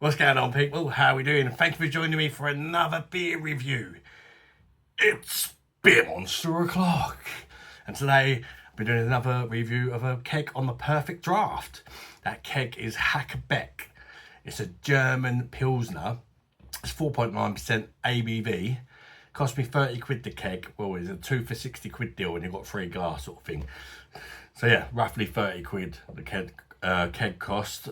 What's going on, people? How are we doing? Thank you for joining me for another beer review. It's Beer Monster O'Clock. And today, I'll be doing another review of a keg on the Perfectdraft. That keg is Haake Beck. It's a German Pilsner. It's 4.9% ABV. Cost me 30 quid the keg. Well, it's a 2 for 60 quid deal and you've got 3 glass sort of thing. So yeah, roughly 30 quid the keg cost.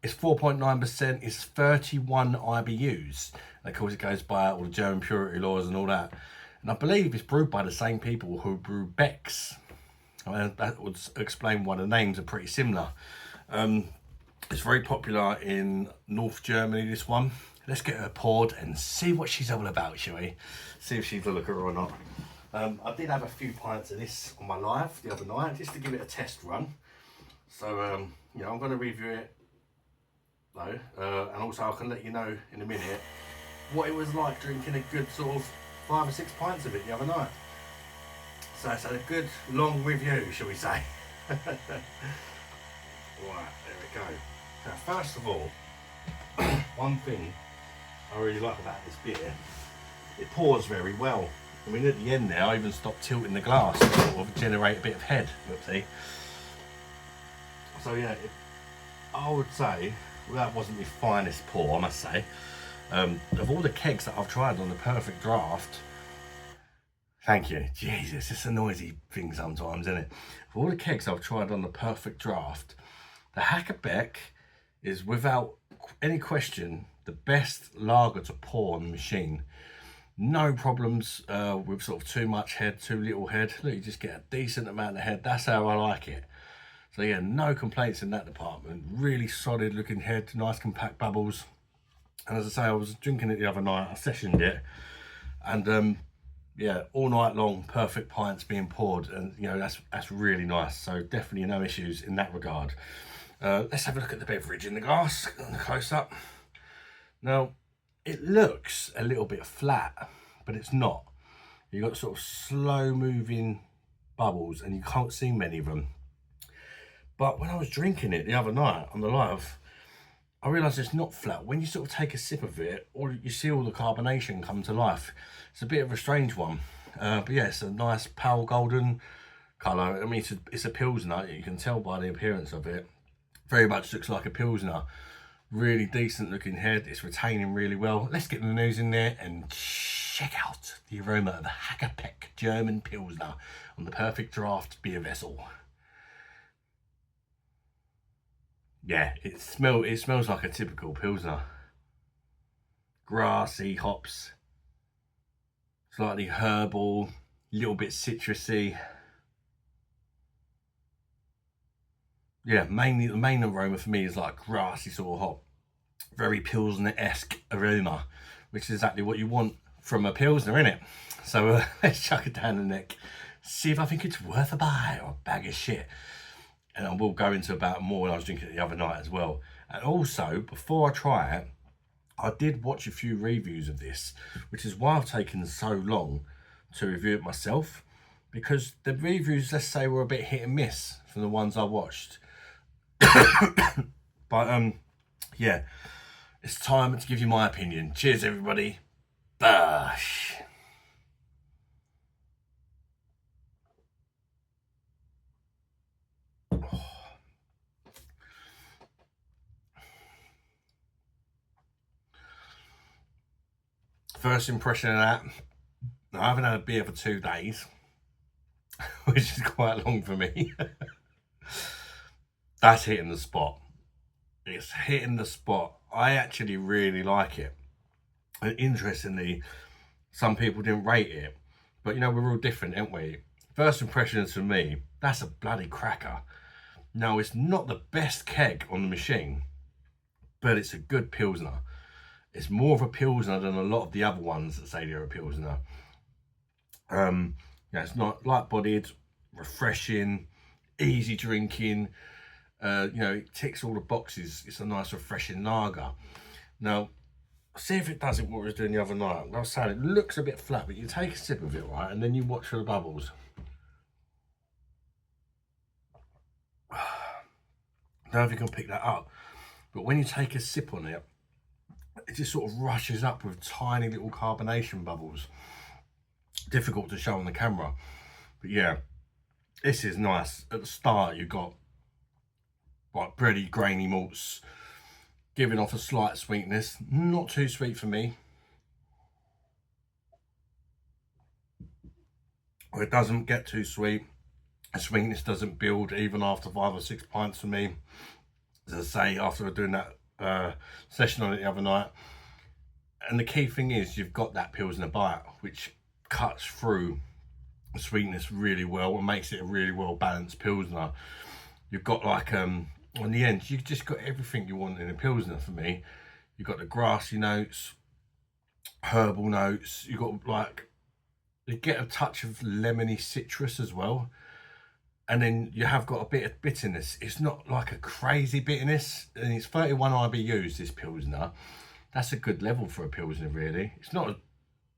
It's 4.9%, it's 31 IBUs. And of course it goes by all the German purity laws and all that. And I believe it's brewed by the same people who brew Becks. That would explain why the names are pretty similar. It's very popular in North Germany, this one. Let's get her poured and see what she's all about, shall we? See if she's a looker or not. I did have a few pints of this on my live the other night, just to give it a test run. So, yeah, I'm going to review it. And also I can let you know in a minute what it was like drinking a good sort of 5 or 6 pints of it the other night. So it's a good long review, shall we say. Right, there we go. Now first of all, one thing I really like about this beer, it pours very well. I mean, at the end now, I even stopped tilting the glass to sort of generate a bit of head. Whoopsie. So yeah, I would say, well, that wasn't my finest pour, I must say. Of all the kegs that I've tried on the Perfectdraft, thank you, Jesus, it's a noisy thing sometimes, isn't it? Of all the kegs I've tried on the Perfectdraft, the Haake Beck is without any question the best lager to pour on the machine. No problems with sort of too much head, too little head. Look, you just get a decent amount of head. That's how I like it. So yeah, no complaints in that department. Really solid looking head, nice compact bubbles. And as I say, I was drinking it the other night, I sessioned it. And yeah, all night long, perfect pints being poured. And you know, that's really nice. So definitely no issues in that regard. Let's have a look at the beverage in the glass, on the close up. Now, it looks a little bit flat, but it's not. You've got sort of slow moving bubbles and you can't see many of them. But when I was drinking it the other night on the live, I realised it's not flat. When you sort of take a sip of it, you see all the carbonation come to life. It's a bit of a strange one. But yeah, it's a nice pale golden colour. I mean, it's a Pilsner. You can tell by the appearance of it. Very much looks like a Pilsner. Really decent looking head. It's retaining really well. Let's get the nose in there and check out the aroma of the Haake Beck German Pilsner on the Perfectdraft beer vessel. Yeah, it smells like a typical Pilsner. Grassy hops, slightly herbal, little bit citrusy. Yeah, mainly the main aroma for me is like grassy sort of hop. Very Pilsner-esque aroma, which is exactly what you want from a Pilsner, innit? So let's chuck it down the neck. See if I think it's worth a buy or a bag of shit. And I will go into about more when I was drinking it the other night as well. And also, before I try it, I did watch a few reviews of this, which is why I've taken so long to review it myself, because the reviews, let's say, were a bit hit and miss from the ones I watched. But yeah, it's time to give you my opinion. Cheers, everybody. Bash. First impression of that, I haven't had a beer for 2 days, which is quite long for me. That's hitting the spot. It's hitting the spot. I actually really like it. And interestingly, some people didn't rate it, but you know, we're all different, aren't we? First impressions for me, that's a bloody cracker. Now, it's not the best keg on the machine, but it's a good Pilsner. It's more of a Pilsner than a lot of the other ones that say they're a Pilsner. Yeah, it's not light-bodied, refreshing, easy drinking. You know, it ticks all the boxes. It's a nice, refreshing lager. Now, see if it does it what I was doing the other night. I was saying it looks a bit flat, but you take a sip of it, right, and then you watch for the bubbles. Don't know if you can pick that up, but when you take a sip on it, it just sort of rushes up with tiny little carbonation bubbles. Difficult to show on the camera, but yeah, this is nice. At the start, you've got like bready, grainy malts, giving off a slight sweetness. Not too sweet for me. It doesn't get too sweet. The sweetness doesn't build even after 5 or 6 pints for me. As I say, after doing that session on it the other night. And the key thing is you've got that Pilsner bite, which cuts through the sweetness really well and makes it a really well balanced Pilsner. You've got like, on the end, you've just got everything you want in a Pilsner for me. You've got the grassy notes, herbal notes, you've got like, you get a touch of lemony citrus as well. And then you have got a bit of bitterness. It's not like a crazy bitterness, and it's 31 IBUs, this Pilsner. That's a good level for a Pilsner, really. It's not as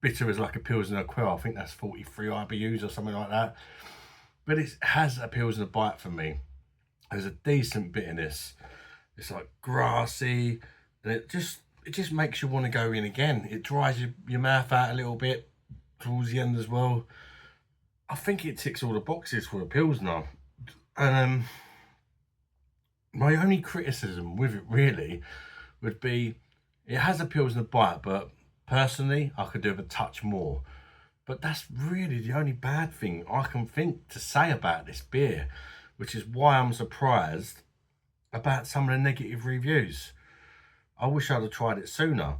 bitter as like a Pilsner Quill. I think that's 43 IBUs or something like that. But it has a Pilsner bite for me. There's a decent bitterness. It's like grassy, and it just makes you want to go in again. It dries your mouth out a little bit towards the end as well. I think it ticks all the boxes for a Pilsner. And my only criticism with it really would be it has a Pilsner bite, but personally I could do with a touch more. But that's really the only bad thing I can think to say about this beer, which is why I'm surprised about some of the negative reviews. I wish I'd have tried it sooner,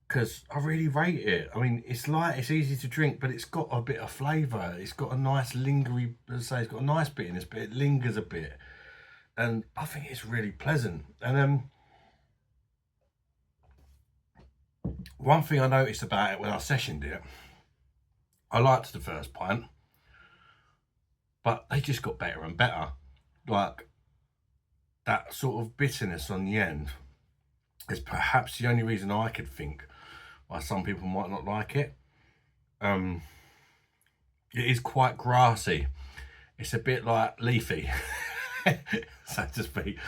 because I really rate it. I mean, it's light, it's easy to drink, but it's got a bit of flavour. It's got a nice lingery, as I say, it's got a nice bitterness, but it lingers a bit. And I think it's really pleasant. And one thing I noticed about it when I sessioned it, I liked the first pint, but they just got better and better. Like, that sort of bitterness on the end is perhaps the only reason I could think why some people might not like it. It is quite grassy. It's a bit like leafy, so to speak.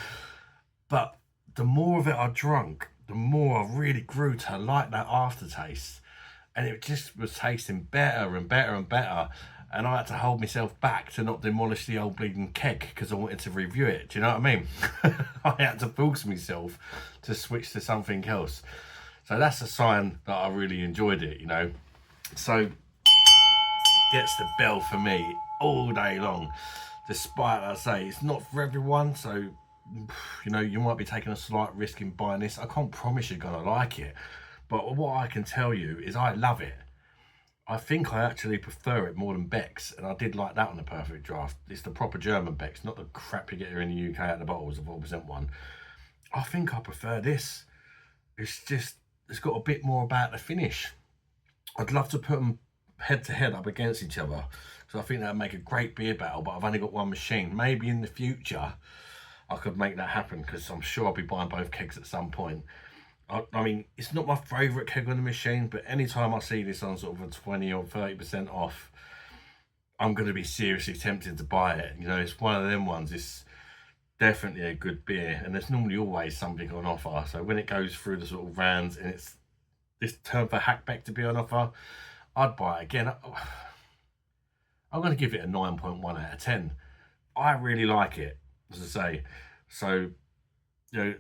But the more of it I drank, the more I really grew to like that aftertaste. And it just was tasting better and better and better. And I had to hold myself back to not demolish the old bleeding keg because I wanted to review it. Do you know what I mean? I had to force myself to switch to something else. So that's a sign that I really enjoyed it, you know. So gets the bell for me all day long. Despite, I say, it's not for everyone. So, you know, you might be taking a slight risk in buying this. I can't promise you're going to like it. But what I can tell you is I love it. I think I actually prefer it more than Becks, and I did like that on the Perfectdraft. It's the proper German Becks, not the crap you get here in the UK at the bottles, the 4% one. I think I prefer this. It's just, it's got a bit more about the finish. I'd love to put them head to head up against each other, because I think that'd make a great beer battle, but I've only got one machine. Maybe in the future I could make that happen, because I'm sure I'll be buying both kegs at some point. I mean, it's not my favourite keg on the machine, but anytime I see this on sort of a 20 or 30% off, I'm going to be seriously tempted to buy it. You know, it's one of them ones. It's definitely a good beer, and there's normally always something on offer. So when it goes through the sort of rounds and it's this turn for Haake Beck to be on offer, I'd buy it again. I'm going to give it a 9.1 out of 10. I really like it, as I say. So, you know,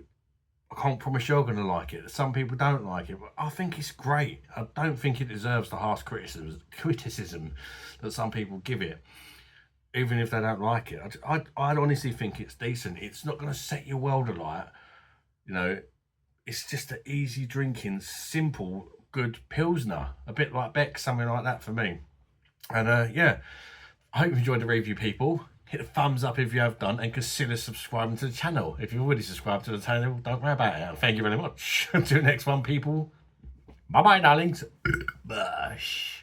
I can't promise you're going to like it. Some people don't like it, but I think it's great. I don't think it deserves the harsh criticism that some people give it, even if they don't like it. I'd honestly think it's decent. It's not going to set your world alight. You know, it's just an easy drinking, simple, good Pilsner. A bit like Becks, something like that for me. And yeah, I hope you enjoyed the review, people. Hit a thumbs up if you have done, and consider subscribing to the channel. If you've already subscribed to the channel, don't worry about it. Thank you very much. Until next one, people. Bye-bye, darlings. Bush.